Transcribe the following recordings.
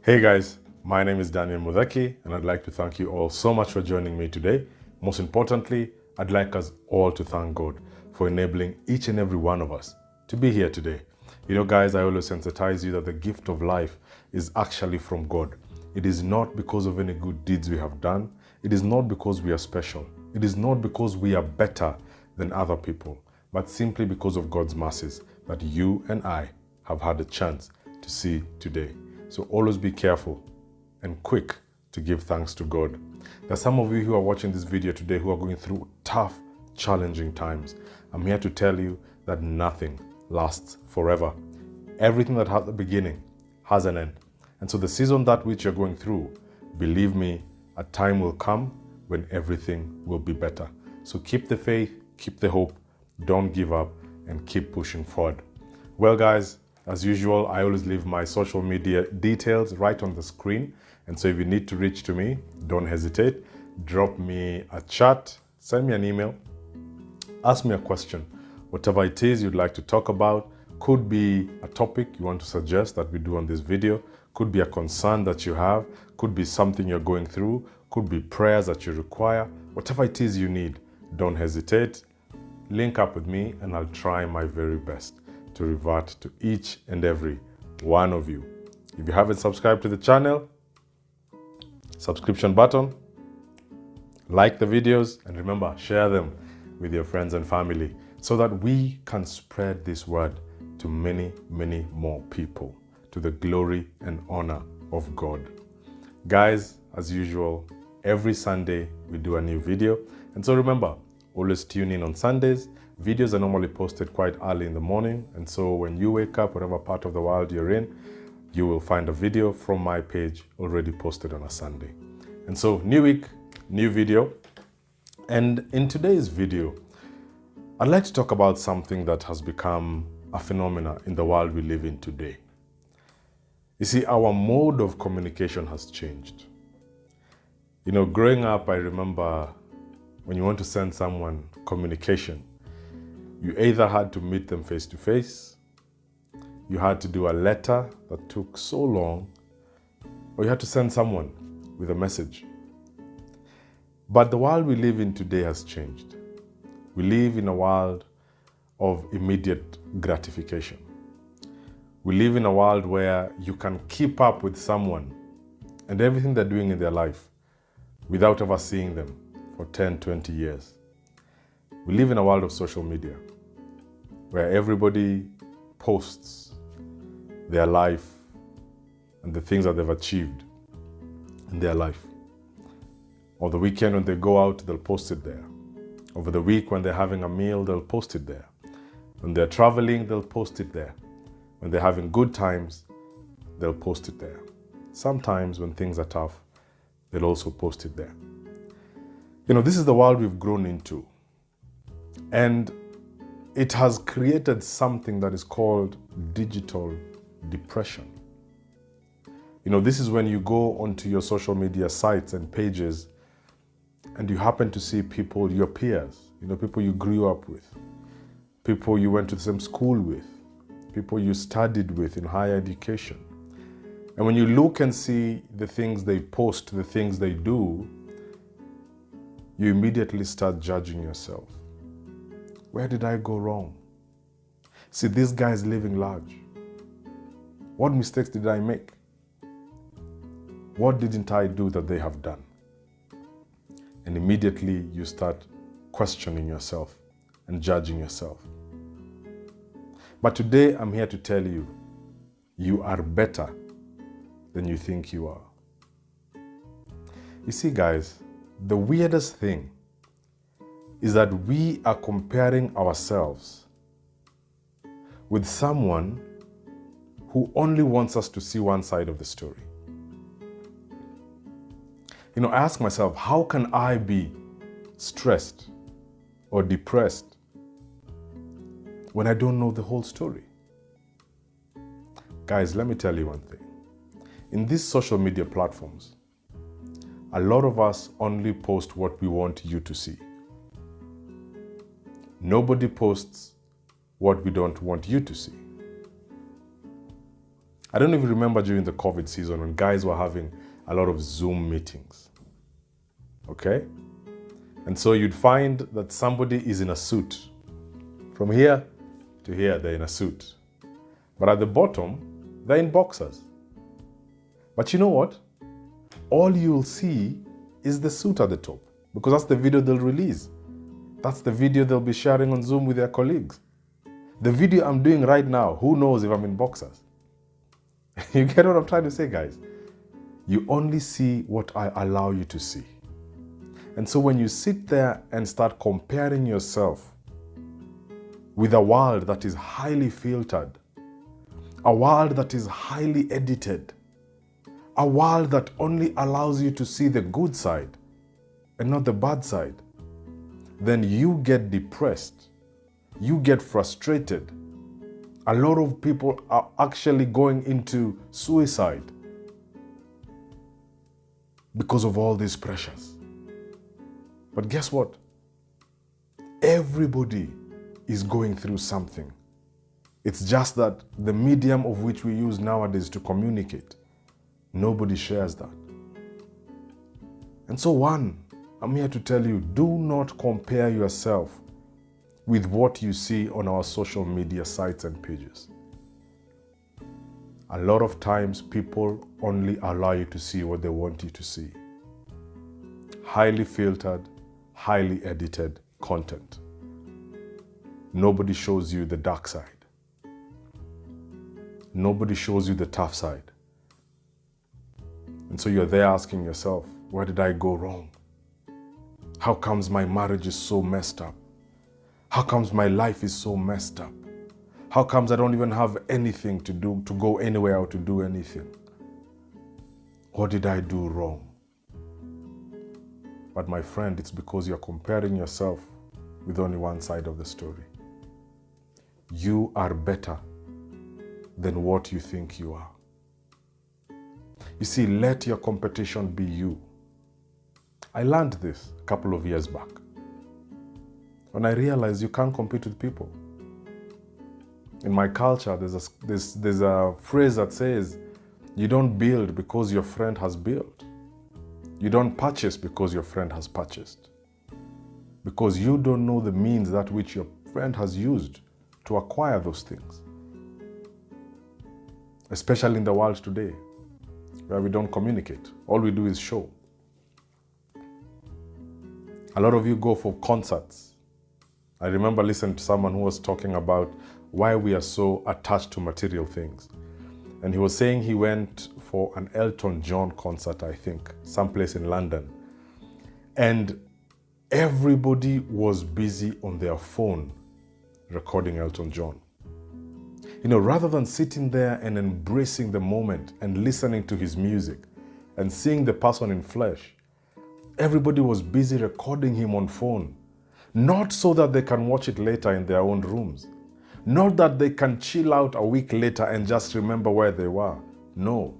Hey guys, my name is Daniel Mudhaki and I'd like to thank you all so much for joining me today. Most importantly, I'd like us all to thank God for enabling each and every one of us to be here today. You know guys, I always sensitize you that the gift of life is actually from God. It is not because of any good deeds we have done. It is not because we are special. It is not because we are better than other people, but simply because of God's mercies that you and I have had a chance to see today. So always be careful and quick to give thanks to God. There are some of you who are watching this video today who are going through tough, challenging times. I'm here to tell you that nothing lasts forever. Everything that has a beginning has an end. And so the season that which you're going through, believe me, a time will come when everything will be better. So keep the faith, keep the hope, don't give up, and keep pushing forward. Well guys, as usual, I always leave my social media details right on the screen. And so if you need to reach to me, don't hesitate. Drop me a chat, send me an email, ask me a question. Whatever it is you'd like to talk about, could be a topic you want to suggest that we do on this video, could be a concern that you have, could be something you're going through, could be prayers that you require. Whatever it is you need, don't hesitate. Link up with me and I'll try my very best to revert to each and every one of you. If you haven't subscribed to the channel, subscription button, like the videos, and remember, share them with your friends and family so that we can spread this word to many, many more people to the glory and honor of God. Guys, as usual, every Sunday we do a new video. And so remember, always tune in on Sundays. Videos are normally posted quite early in the morning. And so when you wake up, whatever part of the world you're in, you will find a video from my page already posted on a Sunday. And so new week, new video. And in today's video, I'd like to talk about something that has become a phenomenon in the world we live in today. You see, our mode of communication has changed. You know, growing up, I remember when you want to send someone communication, you either had to meet them face to face, you had to do a letter that took so long, or you had to send someone with a message. But the world we live in today has changed. We live in a world of immediate gratification. We live in a world where you can keep up with someone and everything they're doing in their life without ever seeing them for 10, 20 years. We live in a world of social media where everybody posts their life and the things that they've achieved in their life. Or the weekend when they go out, they'll post it there. Over the week when they're having a meal, they'll post it there. When they're traveling, they'll post it there. When they're having good times, they'll post it there. Sometimes when things are tough, they'll also post it there. You know, this is the world we've grown into. And it has created something that is called digital depression. You know, this is when you go onto your social media sites and pages and you happen to see people, your peers, you know, people you grew up with, people you went to the same school with, people you studied with in higher education. And when you look and see the things they post, the things they do, you immediately start judging yourself. Where did I go wrong? See, this guy is living large. What mistakes did I make? What didn't I do that they have done? And immediately you start questioning yourself and judging yourself. But today I'm here to tell you, you are better than you think you are. You see, guys, the weirdest thing is that we are comparing ourselves with someone who only wants us to see one side of the story. You know, I ask myself, how can I be stressed or depressed when I don't know the whole story? Guys, let me tell you one thing. In these social media platforms, a lot of us only post what we want you to see. Nobody posts what we don't want you to see. I don't even remember during the COVID season when guys were having a lot of Zoom meetings. Okay? And so you'd find that somebody is in a suit. From here to here, they're in a suit. But at the bottom, they're in boxers. But you know what? All you'll see is the suit at the top, because that's the video they'll release. That's the video they'll be sharing on Zoom with their colleagues. The video I'm doing right now, who knows if I'm in boxers? You get what I'm trying to say, guys? You only see what I allow you to see. And so when you sit there and start comparing yourself with a world that is highly filtered, a world that is highly edited, a world that only allows you to see the good side and not the bad side, then you get depressed, you get frustrated. A lot of people are actually going into suicide because of all these pressures. But guess what? Everybody is going through something. It's just that the medium of which we use nowadays to communicate, nobody shares that. And so I'm here to tell you, do not compare yourself with what you see on our social media sites and pages. A lot of times people only allow you to see what they want you to see. Highly filtered, highly edited content. Nobody shows you the dark side. Nobody shows you the tough side. And so you're there asking yourself, where did I go wrong? How comes my marriage is so messed up? How comes my life is so messed up? How comes I don't even have anything to do, to go anywhere or to do anything? What did I do wrong? But my friend, it's because you're comparing yourself with only one side of the story. You are better than what you think you are. You see, let your competition be you. I learned this a couple of years back when I realized you can't compete with people. In my culture, there's a phrase that says, you don't build because your friend has built. You don't purchase because your friend has purchased. Because you don't know the means that which your friend has used to acquire those things. Especially in the world today, where we don't communicate. All we do is show. A lot of you go for concerts. I remember listening to someone who was talking about why we are so attached to material things. And he was saying he went for an Elton John concert, I think, someplace in London. And everybody was busy on their phone recording Elton John. You know, rather than sitting there and embracing the moment and listening to his music and seeing the person in flesh, everybody was busy recording him on phone. Not so that they can watch it later in their own rooms. Not that they can chill out a week later and just remember where they were. No.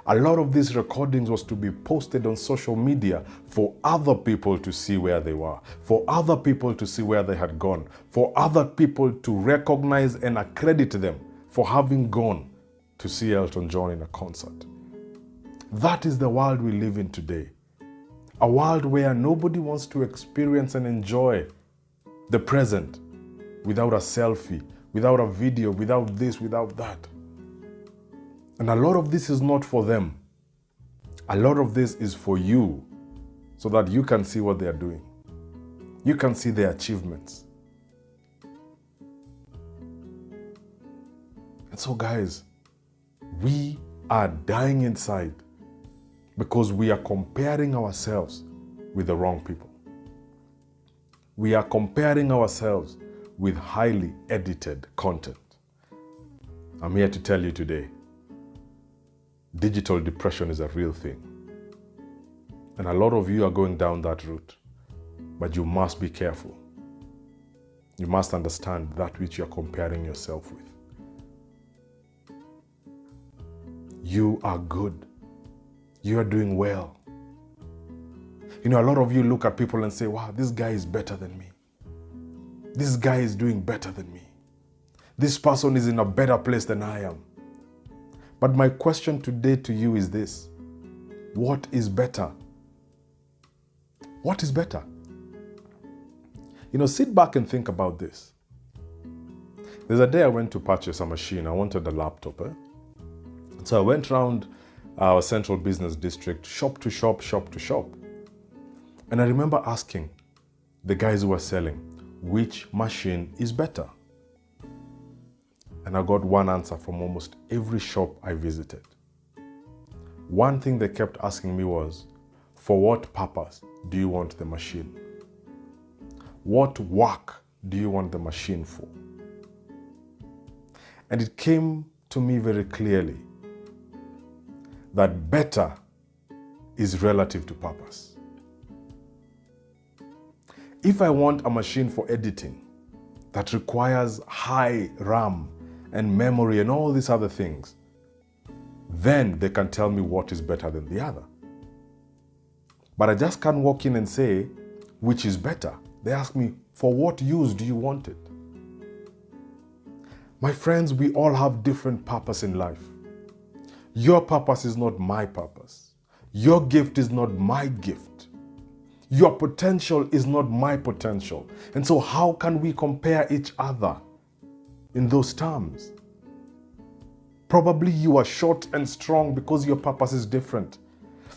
A lot of these recordings was to be posted on social media for other people to see where they were, for other people to see where they had gone, for other people to recognize and accredit them for having gone to see Elton John in a concert. That is the world we live in today. A world where nobody wants to experience and enjoy the present without a selfie, without a video, without this, without that. And a lot of this is not for them. A lot of this is for you, so that you can see what they are doing. You can see their achievements. And so, guys, we are dying inside because we are comparing ourselves with the wrong people. We are comparing ourselves with highly edited content. I'm here to tell you today, digital depression is a real thing. And a lot of you are going down that route. But you must be careful. You must understand that which you're comparing yourself with. You are good. You are doing well. You know, a lot of you look at people and say, wow, this guy is better than me. This guy is doing better than me. This person is in a better place than I am. But my question today to you is this: what is better? What is better? Sit back and think about this. There's a day I went to purchase a machine. I wanted a laptop. So I went around our central business district, shop to shop, shop to shop. And I remember asking the guys who were selling, which machine is better? And I got one answer from almost every shop I visited. One thing they kept asking me was, for what purpose do you want the machine? What work do you want the machine for? And it came to me very clearly that better is relative to purpose. If I want a machine for editing that requires high RAM and memory and all these other things, then they can tell me what is better than the other. But I just can't walk in and say, which is better? They ask me, for what use do you want it? My friends, we all have different purpose in life. Your purpose is not my purpose. Your gift is not my gift. Your potential is not my potential. And so how can we compare each other in those terms? Probably you are short and strong because your purpose is different.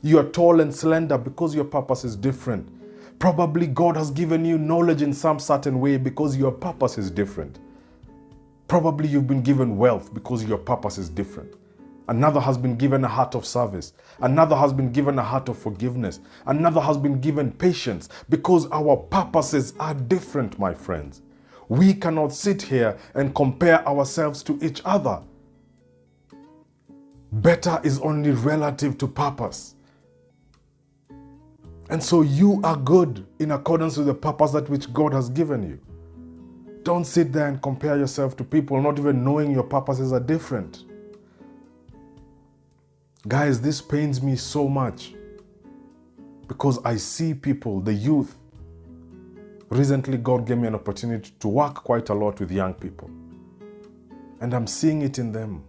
You are tall and slender because your purpose is different. Probably God has given you knowledge in some certain way because your purpose is different. Probably you've been given wealth because your purpose is different. Another has been given a heart of service. Another has been given a heart of forgiveness. Another has been given patience because our purposes are different, my friends. We cannot sit here and compare ourselves to each other. Better is only relative to purpose. And so you are good in accordance with the purpose that which God has given you. Don't sit there and compare yourself to people not even knowing your purposes are different. Guys, this pains me so much because I see people, the youth. Recently, God gave me an opportunity to work quite a lot with young people. And I'm seeing it in them,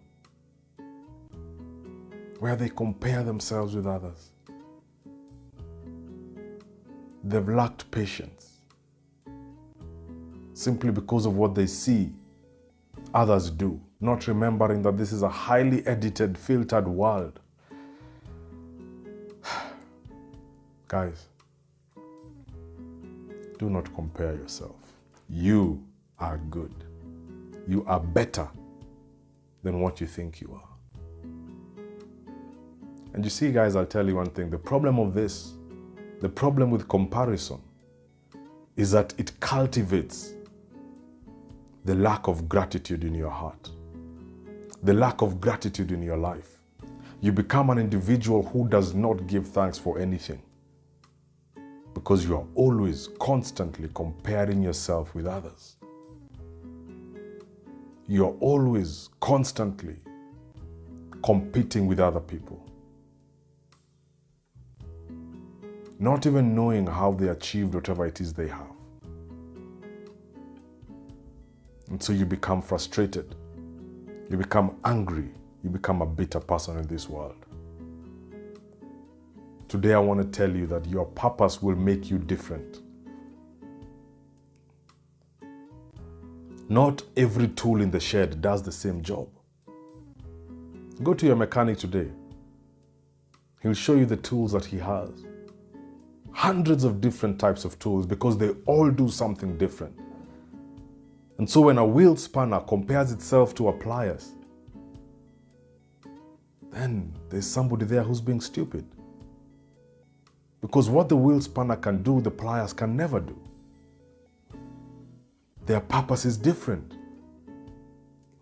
where they compare themselves with others. They've lacked patience simply because of what they see others do, not remembering that this is a highly edited, filtered world. Guys, do not compare yourself. You are good. You are better than what you think you are. And you see, guys, I'll tell you one thing. The problem with comparison is that it cultivates the lack of gratitude in your heart, the lack of gratitude in your life. You become an individual who does not give thanks for anything because you are always constantly comparing yourself with others. You are always constantly competing with other people, not even knowing how they achieved whatever it is they have. And so you become frustrated, you become angry, you become a bitter person in this world. Today I want to tell you that your purpose will make you different. Not every tool in the shed does the same job. Go to your mechanic today. He'll show you the tools that he has. Hundreds of different types of tools because they all do something different. And so when a wheel spanner compares itself to a pliers, then there's somebody there who's being stupid. Because what the wheel spanner can do, the pliers can never do. Their purpose is different.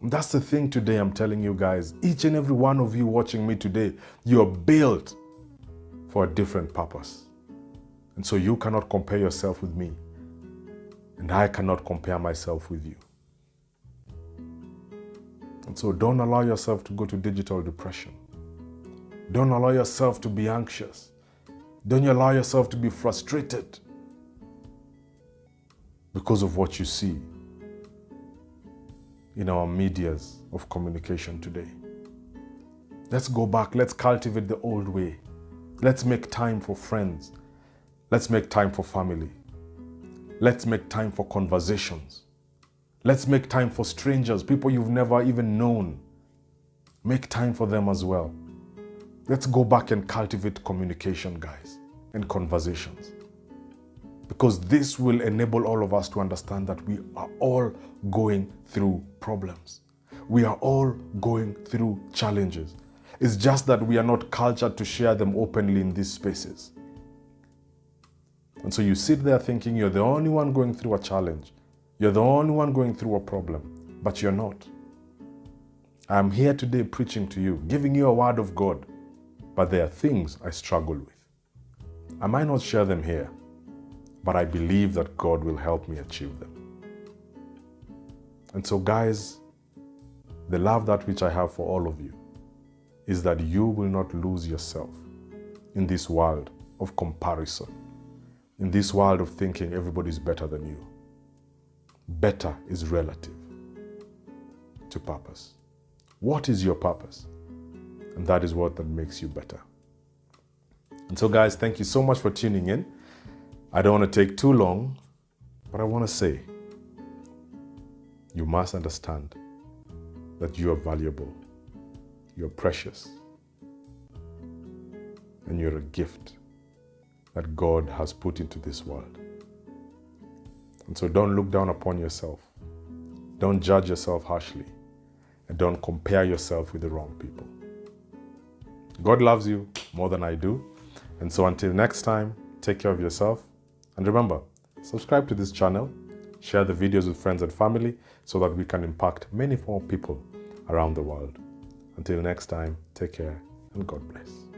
And that's the thing today I'm telling you guys. Each and every one of you watching me today, you're built for a different purpose. And so you cannot compare yourself with me. And I cannot compare myself with you. And so don't allow yourself to go to digital depression. Don't allow yourself to be anxious. Don't allow yourself to be frustrated because of what you see in our medias of communication today. Let's go back. Let's cultivate the old way. Let's make time for friends. Let's make time for family. Let's make time for conversations. Let's make time for strangers, people you've never even known. Make time for them as well. Let's go back and cultivate communication, guys, and conversations. Because this will enable all of us to understand that we are all going through problems. We are all going through challenges. It's just that we are not cultured to share them openly in these spaces. And so you sit there thinking you're the only one going through a challenge. You're the only one going through a problem, but you're not. I'm here today preaching to you, giving you a word of God, but there are things I struggle with. I might not share them here, but I believe that God will help me achieve them. And so guys, the love that which I have for all of you is that you will not lose yourself in this world of comparison, in this world of thinking everybody's better than you. Better is relative to purpose. What is your purpose? And that is what that makes you better. And so guys, thank you so much for tuning in. I don't want to take too long, but I want to say, you must understand that you are valuable, you're precious, and you're a gift that God has put into this world. And so don't look down upon yourself. Don't judge yourself harshly. And don't compare yourself with the wrong people. God loves you more than I do. And so until next time, take care of yourself. And remember, subscribe to this channel, share the videos with friends and family so that we can impact many more people around the world. Until next time, take care and God bless.